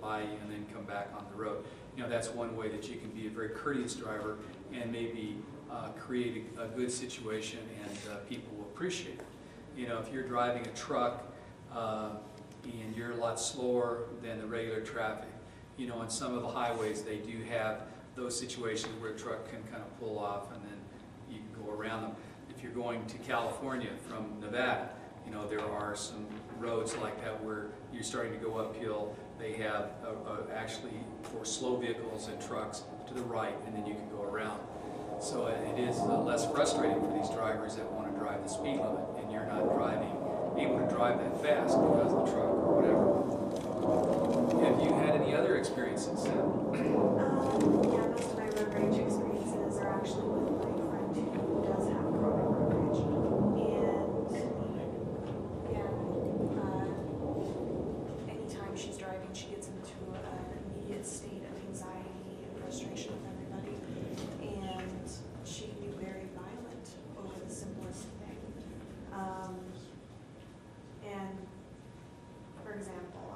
get by you and then come back on the road. You know, that's one way that you can be a very courteous driver and maybe create a good situation, and people will appreciate it. You know, if you're driving a truck and you're a lot slower than the regular traffic, you know, on some of the highways they do have those situations where a truck can kind of pull off and then you can go around them. If you're going to California from Nevada, you know, there are some roads like that where you're starting to go uphill. They have actually for slow vehicles and trucks to the right, and then you can go around. So it is less frustrating for these drivers that want to drive the speed limit, and you're not able to drive that fast because of the truck or whatever. Have you had any other experiences? Yeah, most of my road rage experiences are actually with my friend who does have chronic road rage. And anytime she's driving, she gets into an immediate state of anxiety and frustration with everybody. And she can be very violent over the simplest thing. And for example,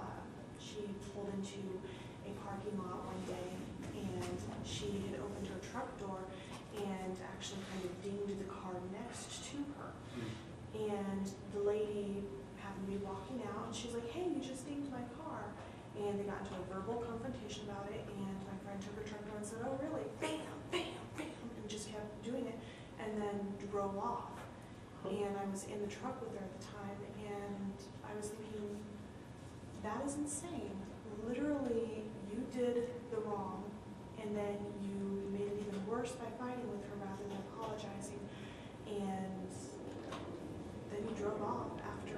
she pulled into a parking lot one day, and she had opened her truck door and actually kind of dinged the car next to her. And the lady happened to be walking out, and she's like, "Hey, you just dinged my car." And they got into a verbal confrontation about it, and my friend took her truck door and said, "Oh, really?" Bam, bam, bam, and just kept doing it, and then drove off. And I was in the truck with her at the time, and I was thinking, that is insane. Literally, you did the wrong, and then you made it even worse by fighting with her rather than apologizing. And then you drove off after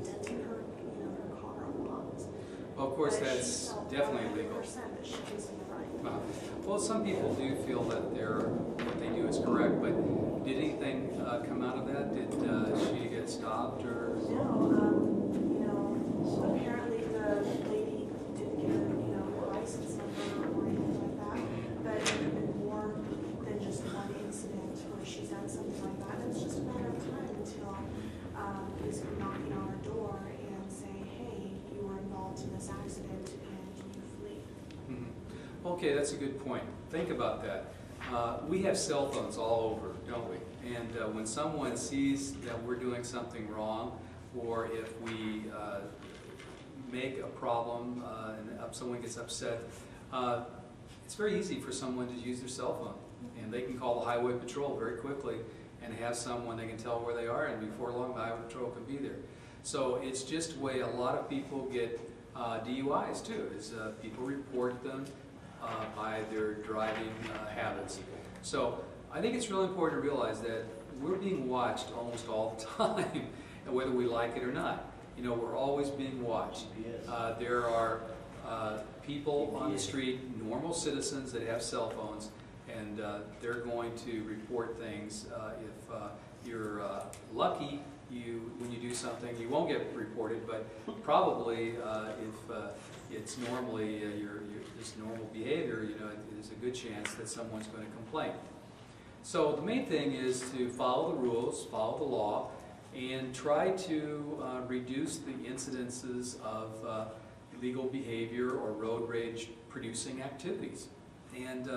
denting her, her car a lot. Well, of course, that's definitely illegal. That she was in the right. Well, some people do feel that what they do is correct, but did anything come out of that? Did she get stopped or? No, apparently the lady didn't get her license number or anything like that. But it had been more than just one incident where she's done something like that. And it's just a matter of time until he's knocking on her door and saying, "Hey, you were involved in this accident and you flee." Mm-hmm. Okay, that's a good point. Think about that. We have cell phones all over, don't we? And when someone sees that we're doing something wrong, or if we make a problem and someone gets upset, it's very easy for someone to use their cell phone. And they can call the highway patrol very quickly and have someone, they can tell where they are, and before long the highway patrol can be there. So it's just the way a lot of people get DUIs too, is people report them by their driving habits. So I think it's really important to realize that we're being watched almost all the time, whether we like it or not. You know, we're always being watched. There are people on the street, normal citizens that have cell phones, and they're going to report things. If you're lucky, when you do something, you won't get reported, but probably if it's normally your just normal behavior, there's a good chance that someone's going to complain. So the main thing is to follow the rules, follow the law, and try to reduce the incidences of illegal behavior or road rage producing activities. And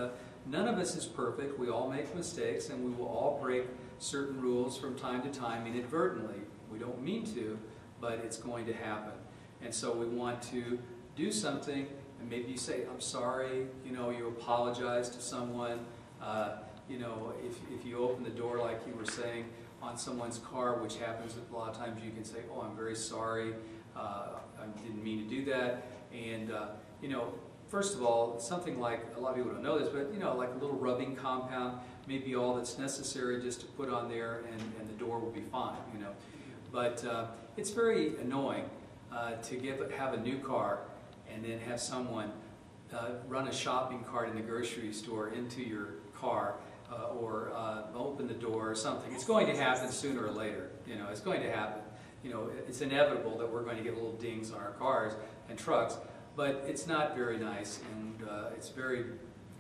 none of us is perfect. We all make mistakes, and we will all break certain rules from time to time inadvertently. We don't mean to, but it's going to happen. And so we want to do something, and maybe you say, "I'm sorry," you apologize to someone. If you open the door, like you were saying, on someone's car, which happens a lot of times, you can say, "Oh, I'm very sorry, I didn't mean to do that." And first of all, something like, a lot of people don't know this, but like a little rubbing compound may be all that's necessary just to put on there, and the door will be fine. But it's very annoying to have a new car and then have someone run a shopping cart in the grocery store into your car, or open the door or something. It's going to happen sooner or later. It's going to happen. It's inevitable that we're going to get little dings on our cars and trucks, but it's not very nice, and it's very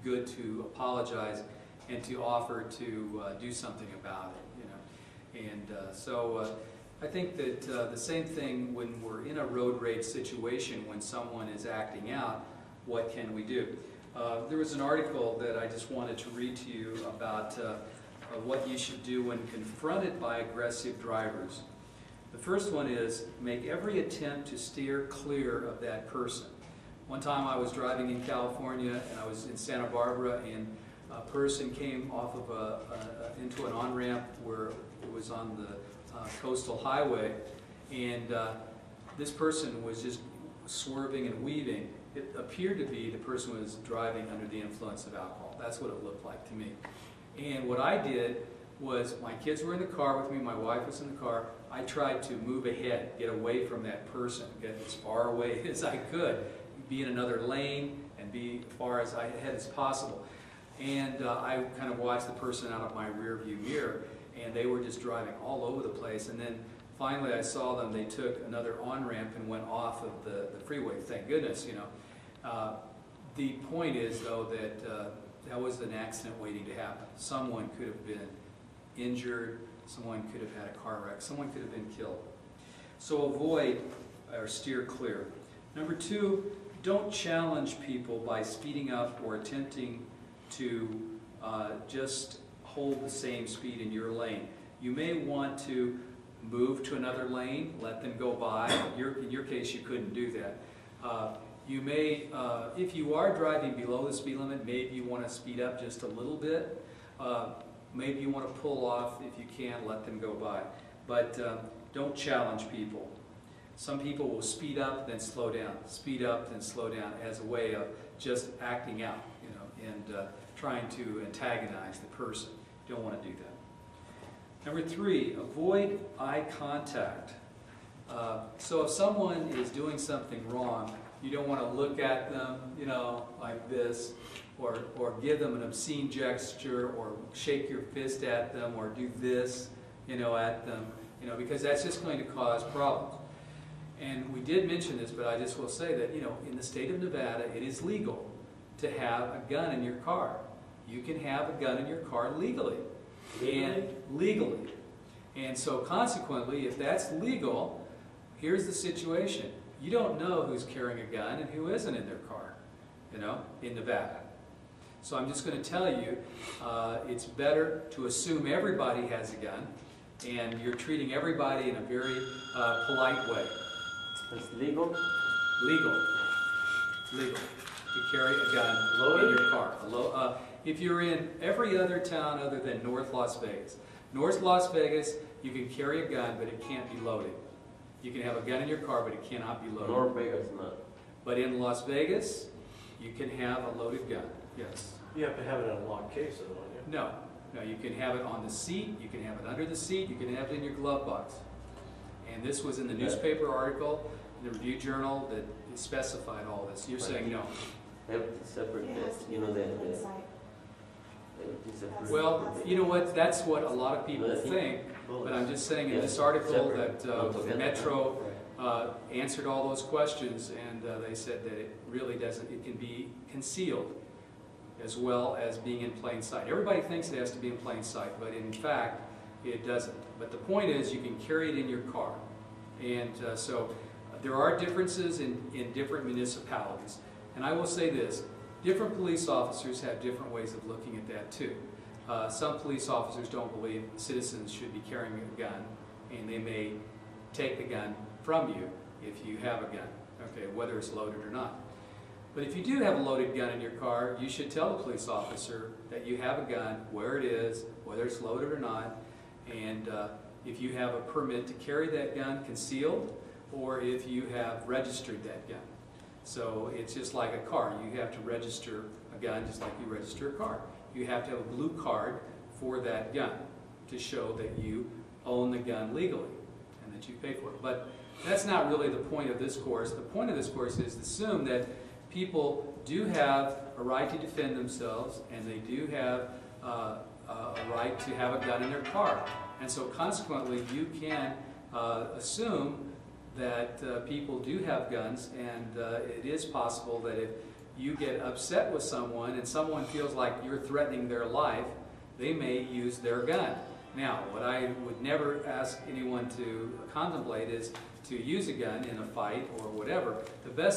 good to apologize and to offer to do something about it. And so I think that the same thing when we're in a road rage situation, when someone is acting out, what can we do? There was an article that I just wanted to read to you about what you should do when confronted by aggressive drivers. The first one is, make every attempt to steer clear of that person. One time I was driving in California and I was in Santa Barbara, and a person came off of into an on-ramp where it was on the coastal highway, and this person was just swerving and weaving. It appeared to be the person was driving under the influence of alcohol. That's what it looked like to me. And what I did was, my kids were in the car with me, my wife was in the car, I tried to move ahead, get away from that person, get as far away as I could, be in another lane and be as far ahead as possible. And I kind of watched the person out of my rear view mirror, and they were just driving all over the place. And then finally I saw them, they took another on-ramp and went off of the freeway. Thank goodness, you know. The point is, though, that that was an accident waiting to happen. Someone could have been injured, someone could have had a car wreck, someone could have been killed. So avoid or steer clear. Number two, don't challenge people by speeding up or attempting to just hold the same speed in your lane. You may want to move to another lane, let them go by. In your case, you couldn't do that. You may, if you are driving below the speed limit, maybe you want to speed up just a little bit. Maybe you want to pull off if you can, let them go by. But don't challenge people. Some people will speed up, then slow down, speed up, then slow down, as a way of just acting out, you know, and trying to antagonize the person. You don't want to do that. Number three, avoid eye contact. So if someone is doing something wrong, you don't want to look at them, you know, like this, or give them an obscene gesture, or shake your fist at them, or do this, you know, at them, you know, because that's just going to cause problems. And we did mention this, but I just will say that, you know, in the state of Nevada, it is legal to have a gun in your car. You can have a gun in your car legally. Legally. And so consequently, if that's legal, here's the situation. You don't know who's carrying a gun and who isn't in their car, you know, in Nevada. So I'm just going to tell you, it's better to assume everybody has a gun, and you're treating everybody in a very polite way. It's legal? Legal. Legal. To carry a gun Loaded? in your car. If you're in every other town other than North Las Vegas. North Las Vegas, you can carry a gun, but it can't be loaded. You can have a gun in your car, but it cannot be loaded. North Vegas, not. But in Las Vegas, you can have a loaded gun, yes. You have to have it in a locked case, though, don't you? No. No, you can have it on the seat, you can have it under the seat, you can have it in your glove box. And this was in the newspaper article, in the Review Journal, that specified all this. You're saying no. Everything separate, you know, everything separate. Well, you know what, that's what a lot of people think, but I'm just saying in this article that Metro answered all those questions, and they said that it really doesn't, it can be concealed as well as being in plain sight. Everybody thinks it has to be in plain sight, but in fact, it doesn't. But the point is, you can carry it in your car. And so there are differences in different municipalities. And I will say this, different police officers have different ways of looking at that too. Some police officers don't believe citizens should be carrying a gun, and they may take the gun from you if you have a gun, okay, whether it's loaded or not. But if you do have a loaded gun in your car, you should tell the police officer that you have a gun, where it is, whether it's loaded or not, and if you have a permit to carry that gun concealed, or if you have registered that gun. So it's just like a car. You have to register a gun just like you register a car. You have to have a blue card for that gun to show that you own the gun legally and that you pay for it. But that's not really the point of this course. The point of this course is to assume that people do have a right to defend themselves, and they do have a right to have a gun in their car. And so consequently, you can assume that people do have guns, and it is possible that if you get upset with someone and someone feels like you're threatening their life, they may use their gun. Now, what I would never ask anyone to contemplate is to use a gun in a fight or whatever. The best thing